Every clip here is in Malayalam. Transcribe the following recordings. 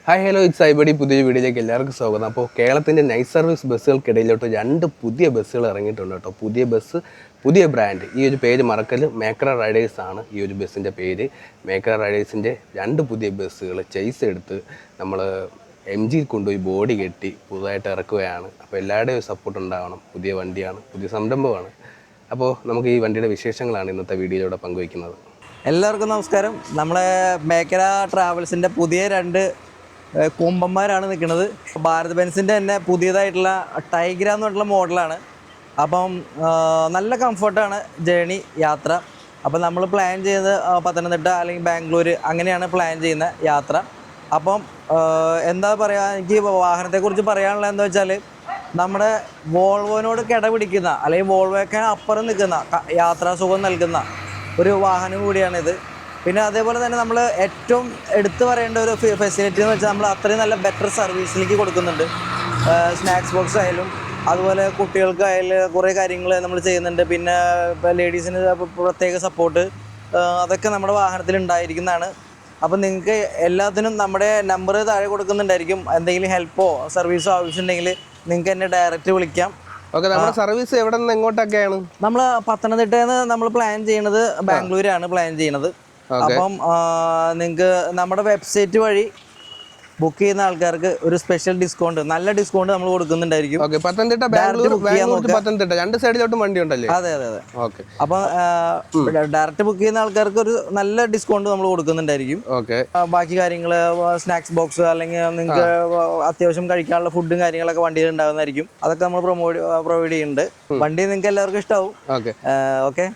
ഹായ് ഹലോ ഇറ്റ്സ് ഐബഡി പുതിയ വീഡിയോയിലേക്ക് എല്ലാവർക്കും സ്വാഗതം. അപ്പോൾ കേരളത്തിൻ്റെ നൈറ്റ് സർവീസ് ബസ്സുകൾക്കിടയിലോട്ട് 2 പുതിയ ബസ്സുകൾ ഇറങ്ങിയിട്ടുണ്ട് കേട്ടോ. പുതിയ ബസ്, പുതിയ ബ്രാൻഡ്. ഈ ഒരു പേര് മറക്കൽ മേക്ര റൈഡേഴ്സ് ആണ് ഈ ഒരു ബസ്സിൻ്റെ പേര്. മേക്ര റൈഡേഴ്സിൻ്റെ 2 പുതിയ ബസ്സുകൾ ചെയ്സ് എടുത്ത് നമ്മൾ MG കൊണ്ടുപോയി ബോഡി കെട്ടി പുതുതായിട്ട് ഇറക്കുകയാണ്. അപ്പോൾ എല്ലാവരുടെയും സപ്പോർട്ട് ഉണ്ടാവണം. പുതിയ വണ്ടിയാണ്, പുതിയ സംരംഭമാണ്. അപ്പോൾ നമുക്ക് ഈ വണ്ടിയുടെ വിശേഷങ്ങളാണ് ഇന്നത്തെ വീഡിയോയിലൂടെ പങ്കുവയ്ക്കുന്നത്. എല്ലാവർക്കും നമസ്കാരം. നമ്മളെ മേക്ര ട്രാവൽസിൻ്റെ പുതിയ 2 കൊമ്പന്മാരാണ് നിൽക്കുന്നത്. ഭാരത് ബെൻസിൻ്റെ തന്നെ പുതിയതായിട്ടുള്ള ടൈഗ്ര എന്ന് പറഞ്ഞിട്ടുള്ള മോഡലാണ്. അപ്പം നല്ല കംഫർട്ടാണ് ജേണി യാത്ര. അപ്പം നമ്മൾ പ്ലാൻ ചെയ്ത് പത്തനംതിട്ട അല്ലെങ്കിൽ ബാംഗ്ലൂർ അങ്ങനെയാണ് പ്ലാൻ ചെയ്യുന്ന യാത്ര. അപ്പം എന്താ പറയുക, എനിക്ക് വാഹനത്തെക്കുറിച്ച് പറയാനുള്ളത് എന്താ വെച്ചാൽ, നമ്മുടെ വോൾവോനോട് കിടപിടിക്കുന്ന അല്ലെങ്കിൽ വോൾവോയ്ക്ക് അപ്പുറം നിൽക്കുന്ന യാത്രാസുഖം നൽകുന്ന ഒരു വാഹനം കൂടിയാണിത്. പിന്നെ അതേപോലെ തന്നെ നമ്മൾ ഏറ്റവും എടുത്തു പറയേണ്ട ഒരു ഫെസിലിറ്റി എന്ന് വെച്ചാൽ, നമ്മൾ അത്രയും നല്ല ബെറ്റർ സർവീസിലേക്ക് കൊടുക്കുന്നുണ്ട്. സ്നാക്സ് ബോക്സ് ആയാലും അതുപോലെ കുട്ടികൾക്കായാലും കുറേ കാര്യങ്ങൾ നമ്മൾ ചെയ്യുന്നുണ്ട്. പിന്നെ ലേഡീസിന് പ്രത്യേക സപ്പോർട്ട് അതൊക്കെ നമ്മുടെ വാഹനത്തിൽ ഉണ്ടായിരിക്കുന്നതാണ്. അപ്പം നിങ്ങൾക്ക് എല്ലാത്തിനും നമ്മുടെ നമ്പർ താഴെ കൊടുക്കുന്നുണ്ടായിരിക്കും. എന്തെങ്കിലും ഹെൽപ്പോ സർവീസോ ആവശ്യമുണ്ടെങ്കിൽ നിങ്ങൾക്ക് എന്നെ ഡയറക്റ്റ് വിളിക്കാം. ഓക്കെ, നമ്മുടെ സർവീസ് എവിടെ നിന്ന് എങ്ങോട്ടൊക്കെയാണ്? നമ്മൾ പത്തനംതിട്ടയിൽ നിന്ന് നമ്മൾ പ്ലാൻ ചെയ്യണത് ബാംഗ്ലൂരാണ് പ്ലാൻ ചെയ്യണത്. അപ്പം നിങ്ങൾക്ക് നമ്മുടെ വെബ്സൈറ്റ് വഴി ബുക്ക് ചെയ്യുന്ന ആൾക്കാർക്ക് ഒരു സ്പെഷ്യൽ ഡിസ്കൗണ്ട്, നല്ല ഡിസ്കൗണ്ട് നമ്മൾ കൊടുക്കുന്നുണ്ടായിരിക്കും. പത്തനംതിട്ട, ബാംഗ്ലൂർ, പത്തനംതിട്ട 2 സൈഡിലോട്ടും വണ്ടി ഉണ്ടല്ലേ? അതെ അതെ അതെ. ഓക്കെ, അപ്പം ഡയറക്റ്റ് ബുക്ക് ചെയ്യുന്ന ആൾക്കാർക്ക് ഒരു നല്ല ഡിസ്കൗണ്ട് നമ്മൾ കൊടുക്കുന്നുണ്ടായിരിക്കും. ഓക്കെ, ബാക്കി കാര്യങ്ങൾ സ്നാക്സ് ബോക്സ് അല്ലെങ്കിൽ നിങ്ങൾക്ക് അത്യാവശ്യം കഴിക്കാനുള്ള ഫുഡും കാര്യങ്ങളൊക്കെ വണ്ടിയിൽ ഉണ്ടാകുന്നതായിരിക്കും. അതൊക്കെ നമ്മൾ പ്രൊവൈഡ് ചെയ്യുന്നുണ്ട്. വണ്ടി നിങ്ങൾക്ക് എല്ലാവർക്കും ഇഷ്ടമാവും. ഓക്കെ,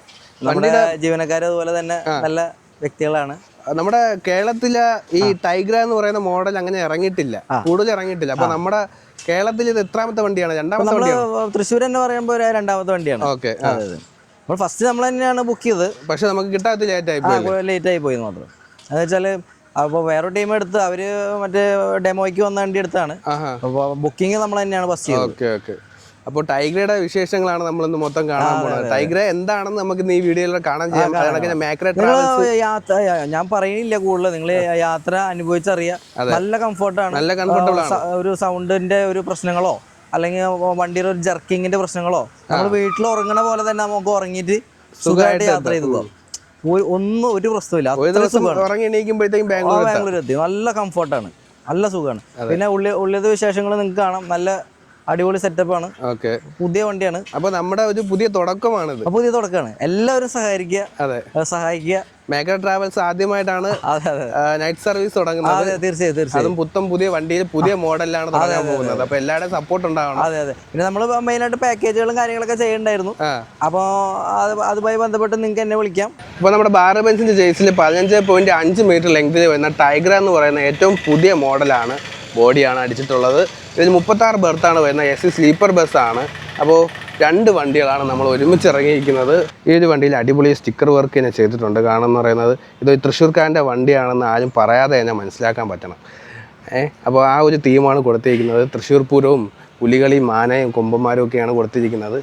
നമ്മുടെ ജീവനക്കാർ അതുപോലെ തന്നെ നല്ല വ്യക്തികളാണ്. നമ്മുടെ കേരളത്തിലെ ഈ ടൈഗ്ര എന്ന് പറയുന്ന മോഡൽ അങ്ങനെ ഇറങ്ങിയിട്ടില്ല, കൂടുതൽ ഇറങ്ങിയിട്ടില്ല. അപ്പൊ നമ്മുടെ കേരളത്തിൽ ഇത് എത്രാമത്തെ വണ്ടിയാണ്? 2ാമത്തെ വണ്ടിയാണ്. തൃശ്ശൂർ എന്ന് പറയുമ്പോൾ 2ാമത്തെ വണ്ടിയാണ്. ഓക്കെ, നമ്മൾ ഫസ്റ്റ് നമ്മൾ തന്നെയാണ് ബുക്ക് ചെയ്തത്. പക്ഷെ നമുക്ക് കിട്ടാത്ത ലേറ്റ് ആയി പോയി മാത്രം. എന്ന് വെച്ചാൽ അപ്പോൾ വേറെ ടീം എടുത്ത് അവര് മറ്റേ ഡെമോയ്ക്ക് വന്ന വണ്ടി എടുത്താണ്. ബുക്കിംഗ് നമ്മൾ തന്നെയാണ് ഫസ്റ്റ് ചെയ്തത്. Okay okay. അപ്പോൾ ടൈഗ്രയുടെ വിശേഷങ്ങളാണ് നമ്മളിന്ന് മൊത്തം കാണാൻ പോകുന്നത്. ടൈഗ്ര എന്താണെന്ന് നമുക്ക് ഈ വീഡിയോയിൽ കാണാൻ ചെയ്യാം. ഞാൻ പറയുന്നില്ല കൂടുതൽ, നിങ്ങൾ യാത്ര അനുഭവിച്ചറിയാം. നല്ല കംഫർട്ടാണ്, നല്ല കംഫർട്ടബിൾ ആണ്. ഒരു സൗണ്ടിന്റെ ഒരു പ്രശ്നങ്ങളോ അല്ലെങ്കിൽ വണ്ടിയുടെ ഒരു ജർക്കിങ്ങിന്റെ പ്രശ്നങ്ങളോ, നമ്മൾ വീട്ടിൽ ഉറങ്ങണ പോലെ തന്നെ നമുക്ക് ഉറങ്ങിയിട്ട് സുഖമായിട്ട് യാത്ര ചെയ്തു പോകാം. ഒന്നും ഒരു പ്രശ്നമില്ല. ബാംഗ്ലൂർ എത്തി. നല്ല കംഫർട്ടാണ്, നല്ല സുഖമാണ്. പിന്നെ ഉള്ളിലത്തെ വിശേഷങ്ങൾ നിങ്ങൾക്ക് കാണാം. നല്ല അടിപൊളി സെറ്റപ്പാണ്. ഓക്കെ, പുതിയ വണ്ടിയാണ്. അപ്പൊ നമ്മുടെ ഒരു പുതിയ തുടക്കമാണിത്. പുതിയ തുടക്കമാണ്. എല്ലാവരും സഹായിക്കുക. അതെ, സഹായിക്കുക. മേക്ര ട്രാവൽസ് ആദ്യമായിട്ടാണ് നൈറ്റ് സർവീസ് തുടങ്ങുന്നത്. തീർച്ചയായും. അതും പുത്തം പുതിയ വണ്ടിയിൽ പുതിയ മോഡലിലാണ് തുടങ്ങാൻ പോകുന്നത്. അപ്പൊ എല്ലാവരുടെയും സപ്പോർട്ട് ഉണ്ടാവണം. അതെ അതെ. പിന്നെ നമ്മൾ മെയിനായിട്ട് പാക്കേജുകളും കാര്യങ്ങളൊക്കെ ചെയ്യണ്ടായിരുന്നു. അപ്പോൾ അതുമായി ബന്ധപ്പെട്ട് നിങ്ങൾക്ക് എന്നെ വിളിക്കാം. അപ്പോൾ നമ്മുടെ ഭാരത് ബെൻസിന്റെ ജേഴ്സിൽ 15.5 മീറ്റർ ലെങ്തിൽ വരുന്ന ടൈഗ്ര എന്ന് പറയുന്ന ഏറ്റവും പുതിയ മോഡലാണ്. ബോഡിയാണ് അടിച്ചിട്ടുള്ളത്. ഇതിൽ 36 ബെർത്താണ് വരുന്ന AC സ്ലീപ്പർ ബസ്സാണ്. അപ്പോൾ 2 വണ്ടികളാണ് നമ്മൾ ഒരുമിച്ച് ഇറങ്ങിയിരിക്കുന്നത്. ഈ ഒരു വണ്ടിയിൽ അടിപൊളി സ്റ്റിക്കർ വർക്ക് തന്നെ ചെയ്തിട്ടുണ്ട്. കാണുമെന്ന് പറയുന്നത് ഇത് തൃശ്ശൂർക്കാരൻ്റെ വണ്ടിയാണെന്ന് ആരും പറയാതെ തന്നെ മനസ്സിലാക്കാൻ പറ്റണം. അപ്പോൾ ആ ഒരു തീമാണ് കൊടുത്തിരിക്കുന്നത്. തൃശ്ശൂർ പൂരവും പുലികളിയും ആനയും കൊമ്പന്മാരും ഒക്കെയാണ് കൊടുത്തിരിക്കുന്നത്.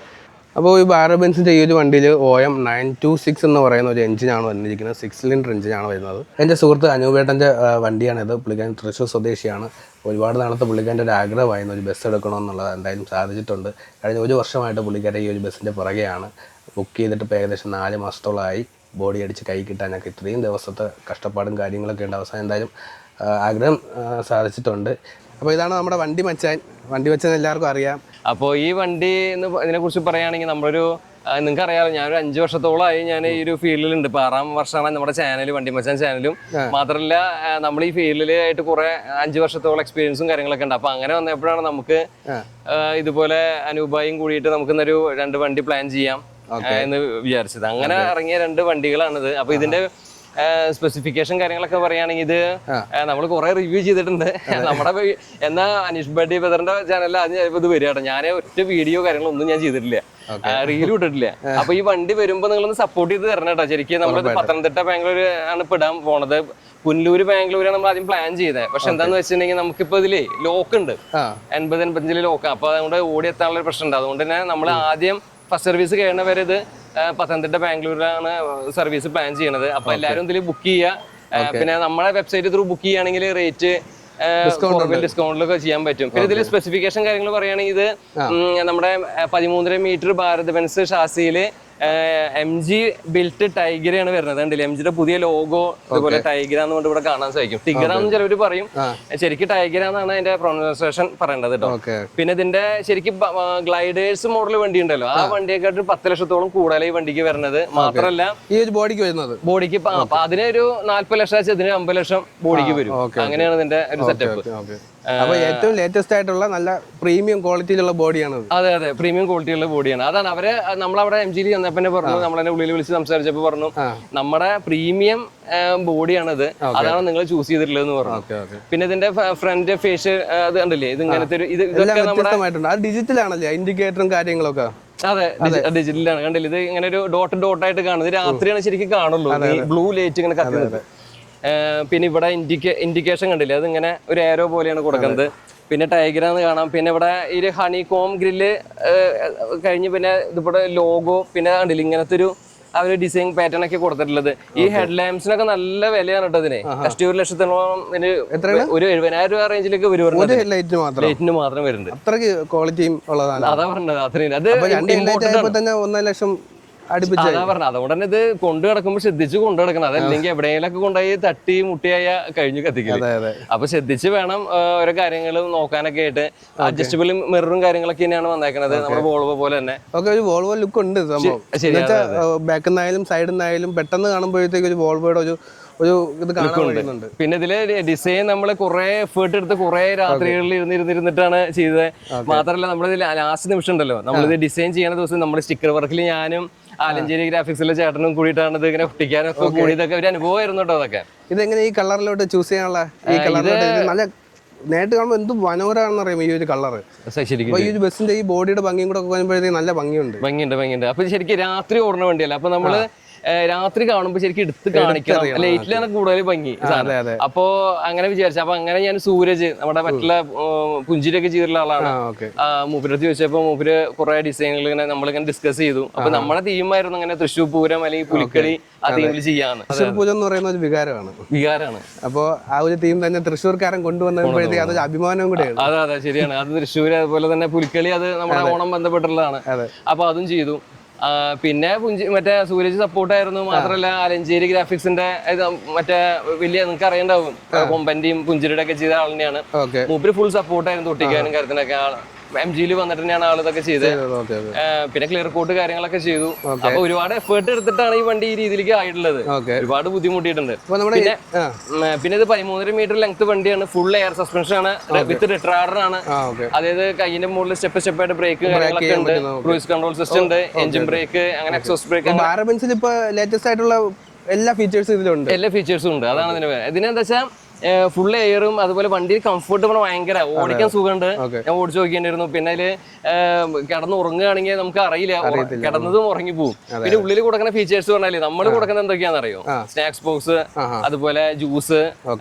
അപ്പോൾ ഈ ഭാരത് ബെൻസിൻ്റെ ഈ ഒരു വണ്ടിയിൽ OM 926 എന്ന് പറയുന്ന ഒരു എഞ്ചിനാണ് വന്നിരിക്കുന്നത്. 6 സിലിണ്ടർ എഞ്ചിനാണ് വരുന്നത്. എൻ്റെ സുഹൃത്ത് അനൂപേട്ടൻ്റെ വണ്ടിയാണിത്. പുള്ളിക്കാരൻ തൃശ്ശൂർ സ്വദേശിയാണ്. ഒരുപാട് നാളത്തെ പുള്ളിക്കാരൻ്റെ ഒരു ആഗ്രഹമായിരുന്നു ഒരു ബസ് എടുക്കണമെന്നുള്ളത്. എന്തായാലും സാധിച്ചിട്ടുണ്ട്. കഴിഞ്ഞ 1 വർഷമായിട്ട് പുള്ളിക്കാരൻ ഈ ഒരു ബസ്സിൻ്റെ പുറകെയാണ്. ബുക്ക് ചെയ്തിട്ട് ഇപ്പോൾ ഏകദേശം 4 മാസത്തോളമായി. ബോഡി അടിച്ച് കൈ കിട്ടാനൊക്കെ ഇത്രയും ദിവസത്തെ കഷ്ടപ്പാടും കാര്യങ്ങളൊക്കെ ഉണ്ട്. അവസാനം എന്തായാലും ആഗ്രഹം സാധിച്ചിട്ടുണ്ട്. അപ്പോൾ ഇതാണ് നമ്മുടെ വണ്ടി മച്ചാൻ എല്ലാവർക്കും അറിയാം. അപ്പോൾ ഈ വണ്ടി ഇതിനെക്കുറിച്ച് പറയുകയാണെങ്കിൽ നിങ്ങൾക്ക് അറിയാമല്ലോ, ഞാനൊരു 5 വർഷത്തോളമായി ഞാൻ ഈ ഒരു ഫീൽഡിലുണ്ട്. ഇപ്പോൾ 6ാം വർഷമാണ് നമ്മുടെ ചാനൽ, വണ്ടി മച്ചാൻ ചാനലും. മാത്രമല്ല നമ്മൾ ഈ ഫീൽഡിലായിട്ട് കുറെ 5 വർഷത്തോളം എക്സ്പീരിയൻസും കാര്യങ്ങളൊക്കെ ഉണ്ട്. അപ്പോൾ അങ്ങനെ വന്നപ്പോഴാണ് നമുക്ക് ഇതുപോലെ അനൂപായും കൂടിയിട്ട് നമുക്കിന്നൊരു 2 വണ്ടി പ്ലാൻ ചെയ്യാം എന്ന് വിചാരിച്ചത്. അങ്ങനെ ഇറങ്ങിയ 2 വണ്ടികളാണിത്. അപ്പോൾ ഇതിന്റെ സ്പെസിഫിക്കേഷൻ കാര്യങ്ങളൊക്കെ പറയുകയാണെങ്കിൽ ഇത് നമ്മൾ കുറെ റിവ്യൂ ചെയ്തിട്ടുണ്ട്. നമ്മുടെ എന്നാ അനീഷ് ബഡി ബദറിന്റെ ചാനലിൽ അത് ഇത് വരികയാണ്. ഞാൻ ഒറ്റ വീഡിയോ കാര്യങ്ങളൊന്നും ഞാൻ ചെയ്തിട്ടില്ല, റീലും ഇട്ടിട്ടില്ല. അപ്പൊ ഈ വണ്ടി വരുമ്പോ നിങ്ങളൊന്ന് സപ്പോർട്ട് ചെയ്ത് തരണം കേട്ടോ. ശരിക്കും നമ്മൾ പത്തനംതിട്ട ബാംഗ്ലൂർ ആണ് ഇപ്പൊ ഇടാൻ പോണത്. പുനലൂര് ബാംഗ്ലൂരാണ് നമ്മൾ ആദ്യം പ്ലാൻ ചെയ്തത്. പക്ഷെ എന്താന്ന് വെച്ചിട്ടുണ്ടെങ്കിൽ നമുക്കിപ്പോ ഇതില് ലോക്ക് ഉണ്ട്, 80-85 ലോക്ക്. അപ്പൊ അതുകൊണ്ട് ഓടിയെത്താനുള്ള ഒരു പ്രശ്നം ഉണ്ട്. അതുകൊണ്ട് തന്നെ നമ്മൾ ആദ്യം ഫസ്റ്റ് സർവീസ് കഴിയുന്ന വരെ ഇത് പത്തനംതിട്ട ബാംഗ്ലൂരിലാണ് സർവീസ് പ്ലാൻ ചെയ്യണത്. അപ്പൊ എല്ലാവരും ഇതിൽ ബുക്ക് ചെയ്യുക. പിന്നെ നമ്മളെ വെബ്സൈറ്റ് ത്രൂ ബുക്ക് ചെയ്യുകയാണെങ്കിൽ റേറ്റ് ഡിസ്കൗണ്ടിലൊക്കെ ചെയ്യാൻ പറ്റും. പിന്നെ ഇതിൽ സ്പെസിഫിക്കേഷൻ കാര്യങ്ങൾ പറയുകയാണെങ്കിൽ ഇത് നമ്മുടെ 13.5 മീറ്റർ ഭാരത് ബെൻസ് ഷാസിയില് MG ബിൽറ്റ് ടൈഗർ ആണ് വരുന്നത്. കണ്ടില്ലേ MGയുടെ പുതിയ ലോഗോ അതുപോലെ ടൈഗർ എന്നുകൊണ്ട് ഇവിടെ കാണാൻ സാധിക്കും. ടിഗർ എന്ന് ചിലവർ പറയും, ശരിക്കും ടൈഗർ എന്നാണ് അതിന്റെ പ്രൊനൗൺസിയേഷൻ പറയേണ്ടത് കേട്ടോ. പിന്നെ ഇതിന്റെ ശരിക്കും ഗ്ലൈഡേഴ്സ് മോഡൽ വണ്ടി ഉണ്ടല്ലോ, ആ വണ്ടിയെക്കാട്ടും 10 ലക്ഷത്തോളം കൂടുതൽ ഈ വണ്ടിക്ക് വരുന്നത്. മാത്രമല്ല ഈ ഒരു ബോഡിക്ക് വരുന്നത് ബോഡിക്ക് അതിന് ഒരു 40 ലക്ഷം വെച്ചാൽ ഇതിന് 50 ലക്ഷം ബോഡിക്ക് വരും. അങ്ങനെയാണ് ഇതിന്റെ ഒരു സെറ്റപ്പ്. അപ്പൊ ഏറ്റവും ലേറ്റസ്റ്റ് ആയിട്ടുള്ള നല്ല പ്രീമിയം ക്വാളിറ്റിയിലുള്ള ബോഡിയാണ്. അതെ അതെ, പ്രീമിയം ക്വാളിറ്റിയുള്ള ബോഡിയാണ്. അതാണ് അവര് നമ്മളവിടെ MGയിൽ വന്നപ്പോ പറഞ്ഞു, നമ്മളെ ഉള്ളിൽ വിളിച്ച് സംസാരിച്ചപ്പോ പറഞ്ഞു നമ്മുടെ പ്രീമിയം ബോഡിയാണിത്, അതാണ് നിങ്ങൾ ചൂസ് ചെയ്തിട്ടുള്ളതെന്ന് പറഞ്ഞു. പിന്നെ ഇതിന്റെ ഫ്രണ്ട് ഫേസ് അത് കണ്ടില്ലേ, ഇത് ഇങ്ങനത്തെ ഒരു ഇതൊക്കെ നമ്മുടെ ഡിജിറ്റൽ ആണല്ലേ ഇൻഡിക്കേറ്ററും കാര്യങ്ങളൊക്കെ. അതെ, ഡിജിറ്റലാണ്. കണ്ടില്ലേ, ഇത് ഇങ്ങനെ ഒരു ഡോട്ട് ആയിട്ട് കാണുന്നത്. രാത്രിയാണ് ശരിക്കും കാണുള്ളൂ, ബ്ലൂ ലൈറ്റ് ഇങ്ങനെ കത്തുന്നത്. പിന്നെ ഇവിടെ ഇൻഡിക്കേഷൻ കണ്ടില്ലേ, അത് ഇങ്ങനെ ഒരു ഏരോ പോലെയാണ് കൊടുക്കുന്നത്. പിന്നെ ടൈഗറാന്ന് കാണാം. പിന്നെ ഇവിടെ ഈ ഹണി കോം ഗ്രില്ല് കഴിഞ്ഞ് പിന്നെ ഇതിവിടെ ലോഗോ, പിന്നെ കണ്ടില്ല ഇങ്ങനത്തെ ഒരു അവര് ഡിസൈൻ പാറ്റേൺ ഒക്കെ കൊടുത്തിട്ടുള്ളത്. ഈ ഹെഡ് ലാമ്പ്സിനൊക്കെ നല്ല വിലയാണ് കേട്ടോ ഇതിന്. 1 ലക്ഷത്തോളം ഒരു 70,000 രൂപ റേഞ്ചിലേക്ക് ലൈറ്റിന് മാത്രം വരുന്നുണ്ട്. അത്രയ്ക്ക് ക്വാളിറ്റിയും ഉള്ളതാണ്. അതാ പറഞ്ഞത്, അത്രയും. അത് 1 ലക്ഷം അതാ പറഞ്ഞത്. അതുകൊണ്ട് തന്നെ ഇത് കൊണ്ടു കിടക്കുമ്പോൾ ശ്രദ്ധിച്ച് കൊണ്ടു കിടക്കണം. അതല്ലെങ്കിൽ എവിടെയെങ്കിലൊക്കെ കൊണ്ടുപോയി തട്ടി മുട്ടിയായ കഴിഞ്ഞു കത്തിക്കില്ല. അപ്പൊ ശ്രദ്ധിച്ച് വേണം ഓരോ കാര്യങ്ങളും നോക്കാനൊക്കെ ആയിട്ട്. അഡ്ജസ്റ്റബിൾ മിററും കാര്യങ്ങളൊക്കെ തന്നെയാണ് വന്നേക്കുന്നത്, നമ്മുടെ വോൾവോ പോലെ തന്നെ. ഒരു വോൾവോ ലുക്ക് ഉണ്ട് സംഭവം. ബാക്കിൽ നിന്നായാലും സൈഡിൽ നിന്നായാലും പെട്ടെന്ന് കാണുമ്പോഴത്തേക്ക് ഒരു വോൾവോയുടെ ഒരു ഇത് കാണാൻ കഴിയുന്നുണ്ട്. പിന്നെ ഇതില് ഡിസൈൻ നമ്മൾ കുറെ എഫേർട്ട് എടുത്ത് കുറെ രാത്രികളിൽ ഇരുന്നിട്ടാണ് ചെയ്തത്. മാത്രമല്ല നമ്മളിത് ലാസ്റ്റ് നിമിഷം ഉണ്ടല്ലോ, നമ്മളിത് ഡിസൈൻ ചെയ്യുന്ന ദിവസം നമ്മുടെ സ്റ്റിക്കർ വർക്കിൽ ഞാനും ആലഞ്ചേരി ഗ്രാഫിക്സിലെ ചേട്ടനും കൂടിയിട്ടാണ് ഇത് ഇങ്ങനെ ഒട്ടിക്കാനൊക്കെ കൂടിയതൊക്കെ ഒരു അനുഭവമായിരുന്നു കേട്ടോ. അതൊക്കെ ഇതെങ്ങനെ ഈ കളറിലോട്ട് ചൂസ് ചെയ്യാനുള്ള ഈ കളറിലോട്ട് നല്ല നേരിട്ട് കാണുമ്പോൾ എന്ത് മനോഹരമാണെന്ന് അറിയാം ഈ ഒരു കളർ. ശരിക്കും ഈ ഒരു ബസ്സിന്റെ ഈ ബോഡിയുടെ ഭംഗിയും കൂടെ വരുമ്പോഴത്തേക്ക് നല്ല ഭംഗിയുണ്ട്. അപ്പൊ ശരിക്കും രാത്രി ഓടുന്ന വണ്ടിയല്ല, അപ്പൊ നമ്മള് രാത്രി കാണുമ്പോൾ ശരിക്കും എടുത്ത് കാണിക്കണം. ലൈറ്റിലാണ് കൂടുതൽ ഭംഗി. അപ്പോ അങ്ങനെ വിചാരിച്ചു. അപ്പൊ അങ്ങനെ ഞാൻ സൂരജ് നമ്മുടെ മറ്റുള്ള പുഞ്ചിരിയൊക്കെ ചെയ്തിട്ടുള്ള ആളാണ്. മൂപ്പരടുത്ത് ചോദിച്ചപ്പോ മൂപ്പര് കുറെ ഡിസൈനുകൾ ഇങ്ങനെ നമ്മളിങ്ങനെ ഡിസ്കസ് ചെയ്തു. അപ്പൊ നമ്മുടെ തീമായിരുന്നു അങ്ങനെ തൃശ്ശൂർ പൂരം അല്ലെങ്കിൽ പുലിക്കളി ആ തീമിൽ ചെയ്യാന്ന്. തൃശ്ശൂർ പൂരം എന്ന് പറയുന്ന ഒരു വികാരമാണ്. അപ്പൊ ആ ഒരു തീം തന്നെ തൃശ്ശൂർക്കാരൻ കൊണ്ടുവന്നപ്പോഴത്തേക്ക് അതൊരു അഭിമാനവും കൂടെയാണ്. അതെ ശരിയാണ്. അത് തൃശ്ശൂർ അതുപോലെ തന്നെ പുലിക്കളി അത് നമ്മുടെ ഓണം ബന്ധപ്പെട്ടുള്ളതാണ്. അപ്പൊ അതും ചെയ്തു. പിന്നെ മറ്റേ സൂരജ് സപ്പോർട്ടായിരുന്നു. മാത്രമല്ല ആലഞ്ചേരി ഗ്രാഫിക്സിന്റെ മറ്റേ വലിയ നിങ്ങൾക്ക് അറിയണ്ടാവും, കൊമ്പന്റെയും പുഞ്ചിരിയുടെ ഒക്കെ ചെയ്ത ആൾ തന്നെയാണ്. മൂപ്പര് ഫുൾ സപ്പോർട്ടായിരുന്നു തൊട്ടിക്കാനും കാര്യത്തിനൊക്കെ. MGയിൽ വന്നിട്ട് തന്നെയാണ് ആൾ ഇതൊക്കെ ചെയ്തത്. പിന്നെ ക്ലിയർ കോട്ട് കാര്യങ്ങളൊക്കെ ചെയ്തു. അപ്പൊ ഒരുപാട് എഫേർട്ട് എടുത്തിട്ടാണ് ഈ വണ്ടി ഈ രീതിയിലേക്ക് ആയിട്ടുള്ളത്. ഒരുപാട് ബുദ്ധിമുട്ടിയിട്ടുണ്ട്. പിന്നെ ഇത് 13.5 മീറ്റർ ലെങ്ത് വണ്ടിയാണ്. ഫുൾ എയർ സസ്പെൻഷൻ ആണ്, വിത്ത് റിട്രാഡർ ആണ്. അതായത് കൈയിന്റെ മുകളിൽ സ്റ്റെപ്പ് ആയിട്ട് ബ്രേക്ക് കാര്യങ്ങളൊക്കെ ഉണ്ട്, ക്രൂയിസ് കൺട്രോൾ സിസ്റ്റം ഉണ്ട്, എഞ്ചിൻ ബ്രേക്ക്, അങ്ങനെ എക്സോസ്റ്റ് ബ്രേക്ക്. ലേറ്റസ്റ്റ് ആയിട്ടുള്ള എല്ലാ ഫീച്ചേഴ്സും ഉണ്ട്. അതാണ് ഇതിനെന്താ വെച്ചാൽ ഫുൾ എയറും അതുപോലെ വണ്ടി കംഫർട്ട് ഭയങ്കര ഓടിക്കാൻ സുഖമുണ്ട്. ഞാൻ ഓടിച്ചു നോക്കിയിട്ടുണ്ടായിരുന്നു. പിന്നെ അതില് കിടന്ന് ഉറങ്ങുകയാണെങ്കിൽ നമുക്ക് അറിയില്ല, കിടന്നതും ഉറങ്ങി പോകും. പിന്നെ ഉള്ളിൽ കൊടുക്കുന്ന ഫീച്ചേഴ്സ് പറഞ്ഞാല് നമ്മൾ കൊടുക്കുന്നത് എന്തൊക്കെയാണെന്ന് അറിയോ? സ്നാക്സ് ബോക്സ്, അതുപോലെ ജ്യൂസ്,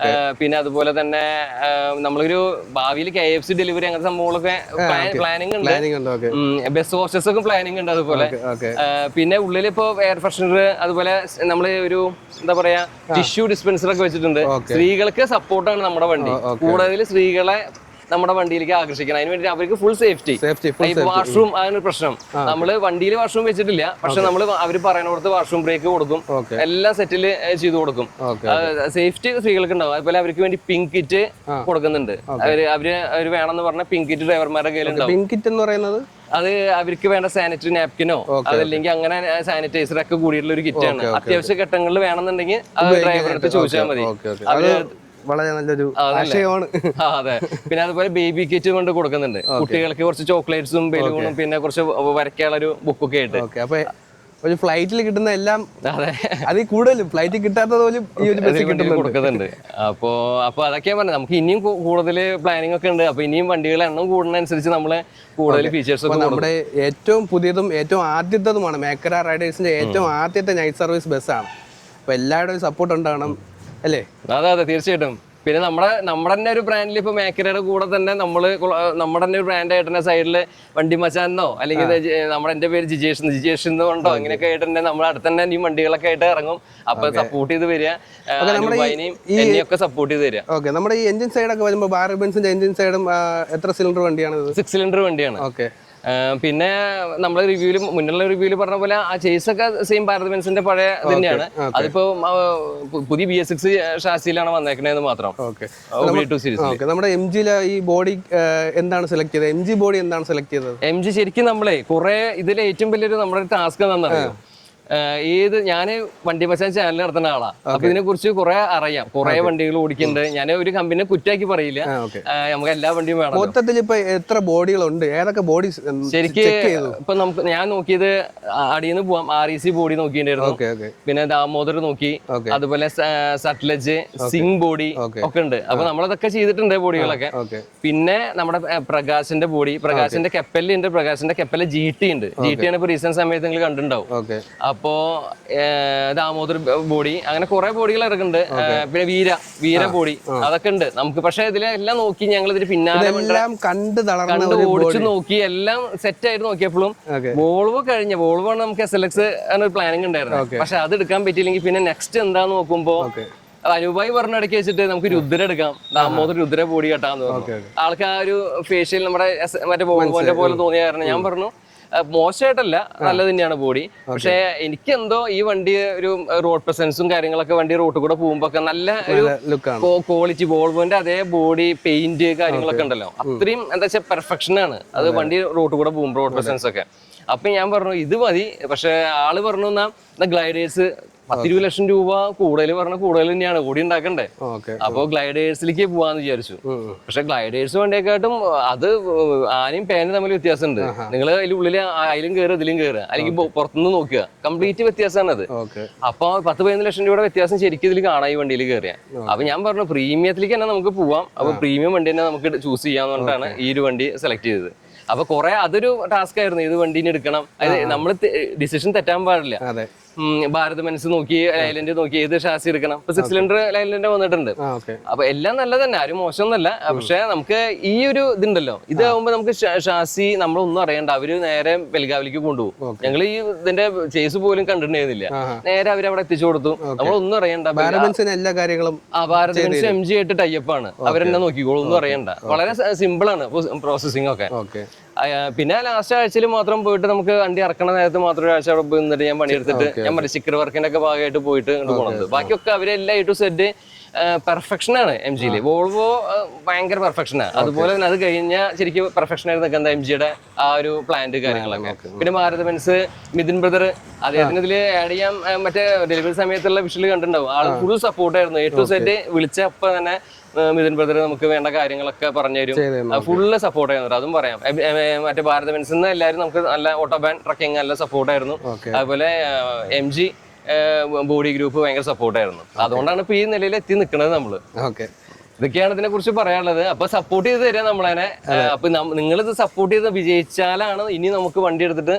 പിന്നെ അതുപോലെ തന്നെ നമ്മളൊരു ഭാവിയിൽ KFC ഡെലിവറി അങ്ങനത്തെ സംഭവങ്ങളൊക്കെ പ്ലാനിങ് ഉണ്ട്. ബസ് ഹോസ്റ്റസ് ഒക്കെ പ്ലാനിങ് ഉണ്ട്. അതുപോലെ പിന്നെ ഉള്ളിൽ ഇപ്പൊ എയർ ഫ്രഷനർ, അതുപോലെ നമ്മള് ഒരു എന്താ പറയാ ടിഷ്യൂ ഡിസ്പെൻസർ ഒക്കെ വെച്ചിട്ടുണ്ട്. സ്ത്രീകൾക്ക് സപ്പോർട്ടാണ് നമ്മുടെ വണ്ടി. കൂടുതൽ സ്ത്രീകളെ നമ്മുടെ വണ്ടിയിലേക്ക് ആകർഷിക്കണം. അതിന് വേണ്ടി അവർക്ക് ഫുൾ സേഫ്റ്റി. വാഷ്റൂം അതിനൊരു പ്രശ്നം, നമ്മള് വണ്ടിയിൽ വാഷ്റൂം വെച്ചിട്ടില്ല, പക്ഷെ നമ്മള് അവര് പറയുന്നിടത്ത് വാഷ്റൂം ബ്രേക്ക് കൊടുക്കും, എല്ലാം സെറ്റിൽ ചെയ്ത് കൊടുക്കും. സേഫ്റ്റി സ്ത്രീകൾക്ക് ഉണ്ടാവും. അതുപോലെ അവർക്ക് വേണ്ടി പിങ്ക് കിറ്റ് കൊടുക്കുന്നുണ്ട്. അവര് വേണമെന്ന് പറഞ്ഞ പിങ്ക് കിറ്റ് ഡ്രൈവർമാരുടെ കയ്യിലുണ്ടാവും. പിങ്ക് കിറ്റ് എന്ന് പറയുന്നത് അത് അവർക്ക് വേണ്ട സാനിറ്ററി നാപ്കിനോ അതല്ലെങ്കിൽ അങ്ങനെ സാനിറ്റൈസർ ഒക്കെ കൂടിയിട്ടുള്ള ഒരു കിറ്റാണ്. അത്യാവശ്യ ഘട്ടങ്ങളിൽ വേണമെന്നുണ്ടെങ്കിൽ ഡ്രൈവറുടെ അടുത്ത് ചോദിച്ചാൽ മതി. വളരെ നല്ലൊരു ആശയമാണ്. അതെ. പിന്നെ അതുപോലെ ബേബി കിറ്റ് കൊണ്ട് കൊടുക്കുന്നുണ്ട്. കുട്ടികൾക്ക് കുറച്ച് ചോക്ലേറ്റ്സും ബലൂണും പിന്നെ കുറച്ച് വരയ്ക്കാനുള്ള ഒരു ബുക്കൊക്കെ ആയിട്ട്. അപ്പൊ ഒരു ഫ്ലൈറ്റിൽ കിട്ടുന്ന എല്ലാം അതിൽ കൂടുതലും ഫ്ലൈറ്റിൽ കിട്ടാത്തത് പോലും ഈ ഒരു ബസ്സിൽ കൊടുക്കുന്നുണ്ട്. അപ്പൊ അതൊക്കെയാ പറഞ്ഞത്. നമുക്ക് ഇനിയും കൂടുതൽ പ്ലാനിങ് ഒക്കെ ഉണ്ട്. അപ്പൊ ഇനിയും വണ്ടികളുടെ എണ്ണം കൂടുന്നതനുസരിച്ച് നമ്മള് കൂടുതൽ ഫീച്ചേഴ്സ് ഒക്കെ. നമ്മുടെ ഏറ്റവും പുതിയതും ഏറ്റവും ആദ്യത്തേതുമാണ് മേക്കര റൈഡേഴ്സിന്റെ ഏറ്റവും ആദ്യത്തെ നൈറ്റ് സർവീസ് ബസ്സാണ്. അപ്പൊ എല്ലാവരുടെയും സപ്പോർട്ട് ഉണ്ടാകണം അല്ലേ? അതെ തീർച്ചയായിട്ടും. പിന്നെ നമ്മുടെ തന്നെ ഒരു ബ്രാൻഡിൽ ഇപ്പൊ മേക്കരയുടെ കൂടെ തന്നെ നമ്മുടെ തന്നെ ഒരു ബ്രാൻഡായിട്ട് തന്നെ സൈഡിൽ വണ്ടി മച്ചാനോ അല്ലെങ്കിൽ എന്റെ പേര് ജിജേഷ് എന്നുണ്ടോ ഇങ്ങനെയൊക്കെ ആയിട്ട് തന്നെ നമ്മൾ അടുത്ത് തന്നെ ഈ വണ്ടികളൊക്കെ ആയിട്ട് ഇറങ്ങും. അപ്പൊ സപ്പോർട്ട് ചെയ്ത് വരിക, എന്നെയൊക്കെ സപ്പോർട്ട് ചെയ്ത് തരിക. ഓക്കെ, നമ്മുടെ ഈ എഞ്ചിൻ സൈഡൊക്കെ വരുമ്പോൾ ഭാരത് ബെൻസിന്റെ എഞ്ചിൻ സൈഡും എത്ര സിലിണ്ടർ വണ്ടിയാണ്? 6 സിലിണ്ടർ വണ്ടിയാണ്. ഓക്കെ. പിന്നെ നമ്മുടെ മുന്നുള്ള റിവ്യൂല് പറഞ്ഞ പോലെ ആ ചേസ് ഒക്കെ സെയിം ഭാരത് ബെൻസിന്റെ പഴയ തന്നെയാണ്. അതിപ്പോ പുതിയ BS6 ഷാസിയിലാണ് വന്നേക്കണേന്ന് മാത്രം. നമ്മുടെ MG-യിലെ ഈ ബോഡി എന്താണ് സെലക്ട് ചെയ്തത്? MG ബോഡി എന്താണ് സെലക്ട് ചെയ്തത്? MG ശരിക്കും നമ്മളെ കുറെ ഇതിൽ ഏറ്റവും വലിയൊരു നമ്മുടെ ടാസ്ക് എന്താണെന്നറിയോ, ഞാന് വണ്ടി മച്ചാൻ ചാനൽ നടത്തുന്ന ആളാ. അപ്പൊ ഇതിനെ കുറിച്ച് കുറെ അറിയാം, കുറെ വണ്ടികൾ ഓടിക്കുന്നുണ്ട്. ഞാൻ ഒരു കമ്പനിയെ കുറ്റാക്കി പറയില്ല, നമുക്ക് എല്ലാ വണ്ടിയും വേണം. മൊത്തത്തിൽ ഇപ്പൊ എത്ര ബോഡികളുണ്ട്, ഏതൊക്കെ ബോഡി ശരിക്ക് ഇപ്പൊ ഞാൻ നോക്കിയത് അടിയിൽ പോവാം, REC ബോഡി നോക്കിയിട്ടുണ്ടായിരുന്നു, പിന്നെ ദാമോദർ നോക്കി, അതുപോലെ സട്ലജ്, സിംഗ് ബോഡി ഒക്കെ ഉണ്ട്. അപ്പൊ നമ്മളതൊക്കെ ചെയ്തിട്ടുണ്ട് ബോഡികളൊക്കെ. പിന്നെ നമ്മുടെ പ്രകാശിന്റെ ബോഡി, പ്രകാശിന്റെ കെപ്പലുണ്ട്, പ്രകാശിന്റെ കെപ്പല GT ഉണ്ട്. GT ആണ് ഇപ്പൊ റീസെന്റ് സമയത്ത് നിങ്ങൾ കണ്ടിട്ടുണ്ടാവും. അപ്പോ ദാമോദർ ബോഡി, അങ്ങനെ കുറെ ബോഡികൾ ഇറക്കുന്നുണ്ട്. പിന്നെ വീര ബോഡി അതൊക്കെ ഉണ്ട് നമുക്ക്. പക്ഷെ ഇതിലെല്ലാം നോക്കി ഞങ്ങൾ ഇതിന് പിന്നാലെ കണ്ട് ഓടിച്ചു നോക്കി, എല്ലാം സെറ്റ് ആയിട്ട് നോക്കിയപ്പോഴും വോൾവോ ആണ് നമുക്ക് SLX ഒരു പ്ലാനിങ് ഉണ്ടായിരുന്നു. പക്ഷെ അത് എടുക്കാൻ പറ്റിയില്ലെങ്കിൽ പിന്നെ നെക്സ്റ്റ് എന്താന്ന് നോക്കുമ്പോ അനുഭായി പറഞ്ഞ ഇടയ്ക്ക് വെച്ചിട്ട് നമുക്ക് രുദ്ര എടുക്കാം, ദാമോദർ രുദ്ര ബോഡി കെട്ടാന്ന് പറഞ്ഞു. ആൾക്ക് ആ ഒരു ഫേഷ്യൽ നമ്മുടെ മറ്റേ വോൾവോന്റെ പോലെ തോന്നിയ കാരണം ഞാൻ പറഞ്ഞു മോശമായിട്ടല്ല, നല്ലത് തന്നെയാണ് ബോഡി. പക്ഷെ എനിക്ക് എന്തോ ഈ വണ്ടി ഒരു റോഡ് പ്രസൻസും കാര്യങ്ങളൊക്കെ വണ്ടി റോഡ് കൂടെ പോകുമ്പോ ഒക്കെ നല്ല ഒരു ക്വാളിറ്റി, വോൾവോന്റെ അതേ ബോഡി പെയിന്റ് കാര്യങ്ങളൊക്കെ ഉണ്ടല്ലോ, അത്രയും എന്താ വെച്ചാൽ പെർഫെക്ഷൻ ആണ് അത് വണ്ടി റോഡ് കൂടെ പോകും, റോഡ് പ്രസൻസ് ഒക്കെ. അപ്പൊ ഞാൻ പറഞ്ഞു ഇത് മതി. പക്ഷെ ആള് പറഞ്ഞു എന്നാ ഗ്ലൈഡേഴ്സ് 10-20 ലക്ഷം രൂപ കൂടുതൽ തന്നെയാണ്, കൂടി ഉണ്ടാക്കണ്ടേ. അപ്പൊ ഗ്ലൈഡേഴ്സിലേക്ക് പോവാന്ന് വിചാരിച്ചു. പക്ഷെ ഗ്ലൈഡേഴ്സ് വണ്ടിയെക്കാട്ടും അത് ആനയും പേനും തമ്മിൽ വ്യത്യാസമുണ്ട്. നിങ്ങൾ അതിൽ ഉള്ളിൽ അതിലും കയറുക ഇതിലും കയറുക, അല്ലെങ്കിൽ പുറത്തുനിന്ന് നോക്കുക, കംപ്ലീറ്റ് വ്യത്യാസമാണ് അത്. അപ്പൊ 10-15 ലക്ഷം രൂപയുടെ വ്യത്യാസം ശരിക്കും ഇതിൽ കാണാം ഈ വണ്ടിയിൽ കയറിയ. അപ്പൊ ഞാൻ പറഞ്ഞു പ്രീമിയത്തിലേക്ക് തന്നെ നമുക്ക് പോവാം, അപ്പൊ പ്രീമിയം വണ്ടി തന്നെ നമുക്ക് ചൂസ് ചെയ്യാന്ന് പറഞ്ഞിട്ടാണ് ഈ ഒരു വണ്ടി സെലക്ട് ചെയ്തത്. അപ്പൊ അതൊരു ടാസ്ക് ആയിരുന്നു, ഇത് വണ്ടീനെ എടുക്കണം. അത് നമ്മൾ ഡിസിഷൻ തെറ്റാൻ പാടില്ല. ഭാരത് ബെൻസ് നോക്കി, ലൈലൻഡ് നോക്കി, ഏത് ഷാസി എടുക്കണം. ഇപ്പൊ 6 സിലിണ്ടർ ലൈലൻഡ് വന്നിട്ടുണ്ട്. അപ്പൊ എല്ലാം നല്ല തന്നെ, ആരും മോശമൊന്നുമല്ല. പക്ഷെ നമുക്ക് ഈ ഒരു ഇതുണ്ടല്ലോ, ഇതാവുമ്പോ നമുക്ക് ഷാസി നമ്മളൊന്നും അറിയണ്ട, അവര് നേരെ ബെൽഗാവിലേക്ക് കൊണ്ടുപോകും. ഞങ്ങൾ ഈ ഇതിന്റെ ചേസ് പോലും കണ്ടിട്ടുണ്ടായിരുന്നില്ല, നേരെ അവരവിടെ എത്തിച്ചു കൊടുത്തു, നമ്മളൊന്നും അറിയണ്ട. എല്ലാ കാര്യങ്ങളും ഭാരത് ബെൻസ് MG ആയിട്ട് ടൈപ്പാണ്, അവരെന്നെ നോക്കിക്കോളൂ, ഒന്നും അറിയണ്ട. വളരെ സിമ്പിൾ ആണ് പ്രോസസ്സിംഗ് ഒക്കെ. പിന്നെ ലാസ്റ്റ് ആഴ്ചയിൽ മാത്രം പോയിട്ട് നമുക്ക് വണ്ടി ഇറക്കണ നേരത്ത് മാത്രം ഒരാഴ്ച അവിടെ പോയി നിന്നിട്ട് ഞാൻ പണിയെടുത്തിട്ട് ഞാൻ പറയും സ്റ്റിക്കർ വർക്കിന്റെ ഒക്കെ ഭാഗമായിട്ട് പോയിട്ട് പോകണത്. ബാക്കിയൊക്കെ അവരെല്ലാം A to Z പെർഫെക്ഷൻ ആണ് MG-യില്. വോൾവോ ഭയങ്കര പെർഫെക്ഷനാണ്. അതുപോലെ തന്നെ അത് കഴിഞ്ഞാൽ ശരിക്കും പെർഫെക്ഷൻ ആയിട്ട് നിൽക്കുന്നത് MG-യുടെ ആ ഒരു പ്ലാന്റ് കാര്യങ്ങളൊക്കെ. പിന്നെ ഭാരത് ബെൻസ് മിഥുൻ ബ്രദർ, അദ്ദേഹത്തിന് ഇതിൽ ആഡ് ചെയ്യാൻ മറ്റേ ഡെലിവറി സമയത്തുള്ള വിഷ്വൽ കണ്ടിട്ടുണ്ടാവും. ആൾ ഫുൾ സപ്പോർട്ടായിരുന്നു. A to Z വിളിച്ച അപ്പം തന്നെ മിഥുൻ ബ്രദർ നമുക്ക് വേണ്ട കാര്യങ്ങളൊക്കെ പറഞ്ഞുതരും, ഫുള്ള് സപ്പോർട്ട് ആയിരുന്നു. അതും പറയാം. മറ്റേ ഭാരത് ബെൻസിൽ എല്ലാവരും നമുക്ക് നല്ല ഓട്ടോബാൻ ട്രക്കിങ് നല്ല സപ്പോർട്ടായിരുന്നു. അതുപോലെ MG ബോഡി ഗ്രൂപ്പ് ഭയങ്കര സപ്പോർട്ടായിരുന്നു. അതുകൊണ്ടാണ് ഇപ്പൊ ഈ നിലയിൽ എത്തി നിൽക്കുന്നത് നമ്മള്. ഇതൊക്കെയാണ് ഇതിനെ കുറിച്ച് പറയാനുള്ളത്. അപ്പൊ സപ്പോർട്ട് ചെയ്ത് തരാം നമ്മളതിനെ. അപ്പൊ നിങ്ങളിത് സപ്പോർട്ട് ചെയ്ത് വിജയിച്ചാലാണ് ഇനി നമുക്ക് വണ്ടി എടുത്തിട്ട്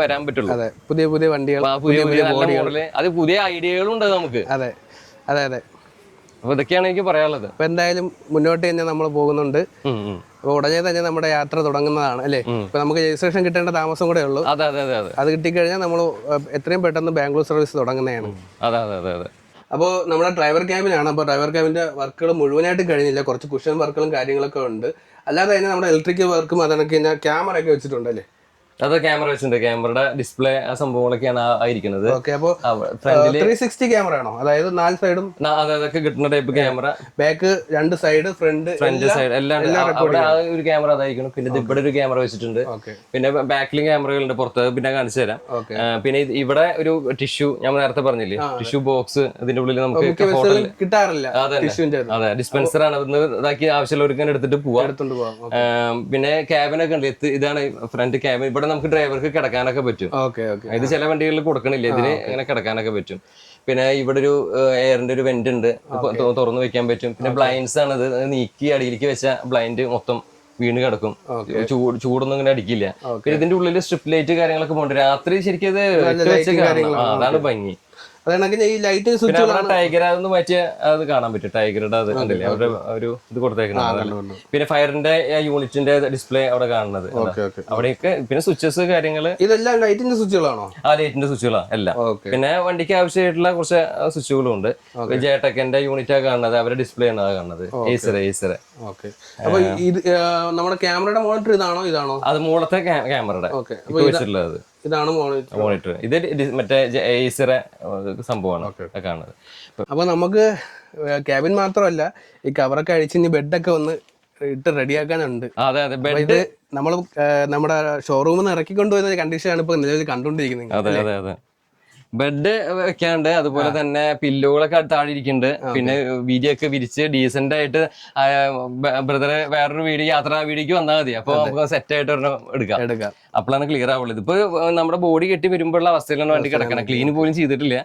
വരാൻ പറ്റുള്ളൂ. പുതിയ പുതിയ വണ്ടികൾ, പുതിയ നല്ല മോഡല്, അത് പുതിയ ഐഡിയകളും ഉണ്ട് നമുക്ക്. അതെ അതെ അതെ. അപ്പൊ ഇതൊക്കെയാണ് എനിക്ക് പറയാനുള്ളത്. അപ്പൊ എന്തായാലും മുന്നോട്ട് തന്നെ നമ്മൾ പോകുന്നുണ്ട്. അപ്പൊ ഉടനെ തന്നെ നമ്മുടെ യാത്ര തുടങ്ങുന്നതാണ് അല്ലേ? ഇപ്പൊ നമുക്ക് രജിസ്ട്രേഷൻ കിട്ടേണ്ട താമസം കൂടെ ഉള്ളൂ. അത് കിട്ടിക്കഴിഞ്ഞാൽ നമ്മൾ എത്രയും പെട്ടെന്ന് ബാംഗ്ലൂർ സർവീസ് തുടങ്ങുന്നതാണ്. അപ്പോൾ നമ്മുടെ ഡ്രൈവർ ക്യാബിനാണ്. അപ്പോൾ ഡ്രൈവർ ക്യാബിന്റെ വർക്കുകൾ മുഴുവനായിട്ട് കഴിഞ്ഞില്ല, കുറച്ച് കുഷൻ വർക്കുകളും കാര്യങ്ങളൊക്കെ ഉണ്ട്. അല്ലാതെ തന്നെ നമ്മുടെ ഇലക്ട്രിക്കൽ വർക്കും അതൊക്കെ ക്യാമറ ഒക്കെ വെച്ചിട്ടുണ്ടല്ലേ? അത് ക്യാമറ വെച്ചിട്ടുണ്ട്. ക്യാമറയുടെ ഡിസ്പ്ലേ ആ സംഭവങ്ങളൊക്കെയാണ് ആയിരിക്കുന്നത്. അപ്പോൾ 360 ക്യാമറ ആണോ? അതായത് 4 സൈഡും അതൊക്കെ കിട്ടുന്ന type camera. Back 2 side, front side എല്ലാം അവിടെ ആ ഒരു ക്യാമറ അതായിരിക്കണം. പിന്നെ ഇവിടെ ഒരു ക്യാമറ വെച്ചിട്ടുണ്ട്. പിന്നെ ബാക്കിലും ക്യാമറകളുണ്ട് പുറത്ത്, പിന്നെ കാണിച്ചു തരാം. പിന്നെ ഇവിടെ ഒരു ടിഷ്യൂ, ഞാൻ നേരത്തെ പറഞ്ഞില്ലേ, ടിഷ്യൂ ബോക്സ് ഇതിന്റെ ഉള്ളിൽ നമുക്ക് കിട്ടാറില്ല. അതെ, ഡിസ്പെൻസർ ആണ്. ഇതാക്കി ആവശ്യമുള്ളവർക്ക് എടുത്തിട്ട് പോവാം. പിന്നെ ക്യാബിനൊക്കെ ഉണ്ട്. ഇതാണ് ഫ്രണ്ട് ക്യാബിൻ. ഇവിടെ നമുക്ക് ഡ്രൈവർക്ക് കിടക്കാനൊക്കെ പറ്റും. ഇത് ചില വണ്ടികളിൽ കൊടുക്കണില്ല, ഇതിന് ഇങ്ങനെ കിടക്കാനൊക്കെ പറ്റും. പിന്നെ ഇവിടെ ഒരു എയറിന്റെ ഒരു വെന്റ് ഉണ്ട്, തുറന്നു വെക്കാൻ പറ്റും. പിന്നെ ബ്ലൈൻഡ്സ് ആണ്, ഇത് നീക്കി അടിയിലേക്ക് വെച്ച ബ്ലൈൻഡ് മൊത്തം വീണ് കിടക്കും, ചൂടൊന്നും ഇങ്ങനെ അടിക്കില്ല. പിന്നെ ഇതിന്റെ ഉള്ളിൽ സ്ട്രിപ്പ് ലൈറ്റ് കാര്യങ്ങളൊക്കെ പോകണ്ട. രാത്രി ശരിക്കും അത് അതാണ് ഭംഗി. അതാണെങ്കിൽ ഈ ലൈറ്റ് പിന്നെ സ്വിച്ച് അവിടെ ടൈഗർ അതൊന്ന് മാറ്റിയ അത് കാണാൻ പറ്റും. ടൈഗറുടെ അത് കണ്ടില്ലേ അവരുടെ ഒരു ഇത് കൊടുത്തേക്കുന്നത്. പിന്നെ ഫയറിന്റെ യൂണിറ്റിന്റെ ഡിസ്പ്ലേ അവിടെ കാണുന്നത് അവിടെയൊക്കെ. പിന്നെ സ്വിച്ചസ് കാര്യങ്ങള് ഇതെല്ലാം ലൈറ്റിന്റെ സ്വിച്ചുകളാണോ? ആ ലൈറ്റിന്റെ സ്വിച്ചുകളാണ് എല്ലാം. പിന്നെ വണ്ടിക്ക് ആവശ്യമായിട്ടുള്ള കുറച്ച് സ്വിച്ചുകളും ഉണ്ട്. ജെടെക്കിന്റെ യൂണിറ്റ് കാണുന്നത് അവരുടെ ഡിസ്പ്ലേ ആണ് കാണുന്നത്. ഏസർ. ഓക്കെ. അപ്പൊ ഇത് നമ്മുടെ ക്യാമറയുടെ മോണിറ്റർ ഇതാണോ? അത് മുകളത്തെ ക്യാമറയുടെ വെച്ചിട്ടുള്ളത്. ഇതാണ് മോണിറ്റർ. ഇത് മറ്റേ ഏസറെ സംഭവമാണ് കാണുന്നത്. അപ്പൊ നമുക്ക് ക്യാബിൻ മാത്രമല്ല ഈ കവറൊക്കെ അഴിച്ച് ഇനി ബെഡൊക്കെ ഒന്ന് ഇട്ട് റെഡിയാക്കാനുണ്ട്. അതെ ബെഡ് ഇത് നമ്മൾ നമ്മുടെ ഷോറൂമിൽ നിന്ന് ഇറക്കിക്കൊണ്ടുവരുന്ന കണ്ടീഷനാണ് ഇപ്പൊ നിലവിൽ കണ്ടുകൊണ്ടിരിക്കുന്നത്. അതെ ബെഡ് വെക്കാണ്ട്, അതുപോലെ തന്നെ പില്ലുകളൊക്കെ താഴെ ഇരിക്കുന്നുണ്ട്. പിന്നെ വീഡിയോ വിരിച്ച് ഡീസന്റ് ആയിട്ട് ബ്രദറെ വേറൊരു യാത്രാ വീഡിയോക്ക് വന്നാൽ മതി. അപ്പൊ നമുക്ക് സെറ്റ് ആയിട്ട് എടുക്കാം. അപ്പോഴാണ് ക്ലിയർ ആവുള്ളൂ. ഇതിപ്പോ നമ്മുടെ ബോഡി കെട്ടി വരുമ്പോഴുള്ള അവസ്ഥയിലാണ് വണ്ടി കിടക്കണം. ക്ലീൻ പോലും ചെയ്തിട്ടില്ല.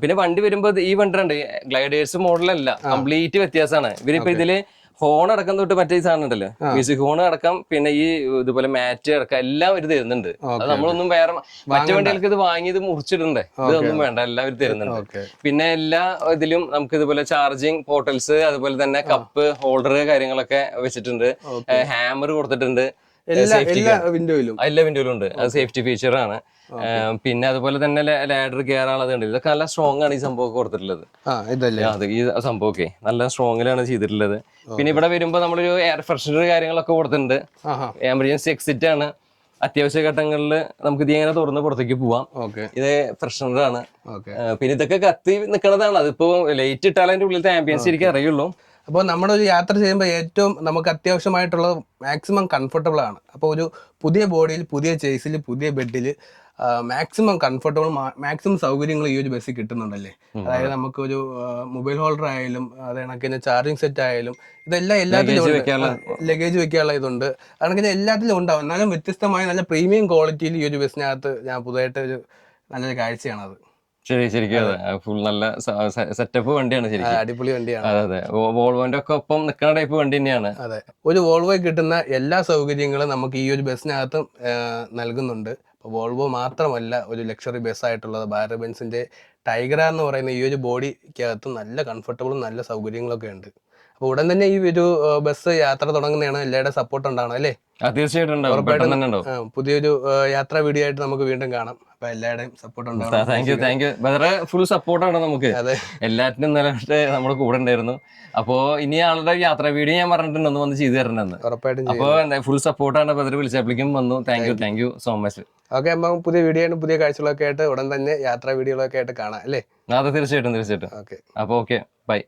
പിന്നെ വണ്ടി വരുമ്പോ ഈ വണ്ടി ഉണ്ട് ഗ്ലൈഡേഴ്സ് മോഡലല്ല, കംപ്ലീറ്റ് വ്യത്യാസമാണ്. ഇവരിപ്പോ ഇതില് ഹോൺ അടക്കം തൊട്ട് മറ്റേ സാധനം ഉണ്ടല്ലോ, മ്യൂസിക് ഹോൺ അടക്കം, പിന്നെ ഈ ഇതുപോലെ മാറ്റ് അടക്കം എല്ലാം ഒരു തരുന്നുണ്ട്. അത് നമ്മളൊന്നും വേറെ മറ്റു വണ്ടികൾക്ക് ഇത് വാങ്ങി ഇത് മുറിച്ചിടണ്ടേ, ഇതൊന്നും വേണ്ട, എല്ലാവരും തരുന്നുണ്ട്. പിന്നെ എല്ലാ ഇതിലും നമുക്ക് ഇതുപോലെ ചാർജിങ് പോർട്ടൽസ്, അതുപോലെ തന്നെ കപ്പ് ഹോൾഡർ കാര്യങ്ങളൊക്കെ വെച്ചിട്ടുണ്ട്. ഹാമർ കൊടുത്തിട്ടുണ്ട് എല്ലാ വിൻഡോയിലും ഉണ്ട്. അത് സേഫ്റ്റി ഫീച്ചർ ആണ്. പിന്നെ അതുപോലെ തന്നെ ലാഡർ കയറാനുള്ളത് ഉണ്ട്. ഇതൊക്കെ നല്ല സ്ട്രോങ് ആണ് ഈ സംഭവം കൊടുത്തിട്ടുള്ളത്. ഈ സംഭവമൊക്കെ നല്ല സ്ട്രോങ്ങിലാണ് ചെയ്തിട്ടുള്ളത്. പിന്നെ ഇവിടെ വരുമ്പോ നമ്മളൊരു എയർ ഫ്രഷനർ കാര്യങ്ങളൊക്കെ കൊടുത്തിട്ടുണ്ട്. എമർജൻസി എക്സിറ്റ് ആണ്. അത്യാവശ്യ ഘട്ടങ്ങളിൽ നമുക്ക് ഇത് ഇങ്ങനെ തുറന്ന് പുറത്തേക്ക് പോവാം. ഇത് ഫ്രഷനർ ആണ്. പിന്നെ ഇതൊക്കെ കത്തി നിൽക്കുന്നതാണ്. അതിപ്പോ ലൈറ്റ് ഇട്ടാൽ അതിന്റെ ഉള്ളിലത്തെ ആംബിയൻസ് എനിക്ക് അറിയുള്ളൂ. അപ്പോൾ നമ്മുടെ ഒരു യാത്ര ചെയ്യുമ്പോൾ ഏറ്റവും നമുക്ക് അത്യാവശ്യമായിട്ടുള്ളത് മാക്സിമം കംഫർട്ടബിൾ ആണ്. അപ്പോൾ ഒരു പുതിയ ബോഡിയിൽ, പുതിയ ചേസിൽ, പുതിയ ബെഡിൽ മാക്സിമം കംഫർട്ടബിൾ, മാക്സിമം സൗകര്യങ്ങൾ ഈ ഒരു ബസ്സിൽ കിട്ടുന്നുണ്ടല്ലേ. അതായത് നമുക്കൊരു മൊബൈൽ ഹോൾഡർ ആയാലും, അത് കണക്കിന് ചാർജിങ് സെറ്റ് ആയാലും, ഇതെല്ലാം എല്ലാത്തിലും ലഗേജ് വെക്കാനുള്ള ഇതുണ്ട്. അതുകണക്കിന് എല്ലാത്തിലും ഉണ്ടാവും. എന്നാലും വ്യത്യസ്തമായ നല്ല പ്രീമിയം ക്വാളിറ്റിയിൽ ഈ ഒരു ബസ്സിനകത്ത് ഞാൻ പുതുതായിട്ട് ഒരു നല്ലൊരു കാഴ്ചയാണത്. ശരിക്കും അതെ, ഫുൾ നല്ല സെറ്റപ്പ് വണ്ടിയാണ് ശരിക്കും. അടിപൊളി വണ്ടിയാണ്. അതെ വോൾവോന്റെ ഒക്കെ ഒപ്പം നിൽക്കുന്ന ടൈപ്പ് വണ്ടി തന്നെയാണ്. അതെ, ഒരു വോൾവോയിൽ കിട്ടുന്ന എല്ലാ സൗകര്യങ്ങളും നമുക്ക് ഈ ഒരു ബസ്സിനകത്തും നൽകുന്നുണ്ട്. അപ്പോൾ വോൾവോ മാത്രമല്ല ഒരു ലക്ഷറി ബസ്സായിട്ടുള്ളത് ഭാരത് ബെൻസിന്റെ ടൈഗ്ര എന്ന് പറയുന്ന ഈ ഒരു ബോഡിക്കകത്ത് നല്ല കംഫർട്ടബിളും നല്ല സൗകര്യങ്ങളൊക്കെ ഉണ്ട്. അപ്പോൾ ഉടൻ തന്നെ ഈ ഒരു ബസ് യാത്ര തുടങ്ങുന്നതാണ്. എല്ലാവരുടെ സപ്പോർട്ട് ഉണ്ടാവണം അല്ലേ? തീർച്ചയായിട്ടും പുതിയൊരു യാത്രാ വീഡിയോ ആയിട്ട് നമുക്ക് വീണ്ടും കാണാം. അപ്പൊ എല്ലാവരുടെയും സപ്പോർട്ട് ഉണ്ടാവും. താങ്ക് യു വളരെ ഫുൾ സപ്പോർട്ടാണ് നമുക്ക്. എല്ലാറ്റിനും നിലവിട്ട് നമ്മുടെ കൂടെ ഉണ്ടായിരുന്നു. അപ്പോ ഇനി ആളുടെ യാത്രാ വീഡിയോ ഞാൻ പറഞ്ഞിട്ടുണ്ട്, ഒന്ന് വന്ന് ചെയ്തു തരണമെന്ന്. ഉറപ്പായിട്ടും. അപ്പൊ ഫുൾ സപ്പോർട്ടാണ്. ബദർ വിളിച്ചപ്പോഴേക്കും വന്നു. Thank you so much. Okay, അപ്പൊ പുതിയ വീഡിയോ ആണ്, പുതിയ കാഴ്ചകളൊക്കെ ആയിട്ട് ഉടൻ തന്നെ യാത്രാ വീഡിയോകളൊക്കെ ആയിട്ട് കാണാം അല്ലേ? അതെ തീർച്ചയായിട്ടും. ഓക്കെ, അപ്പൊ ഓക്കെ, ബൈ.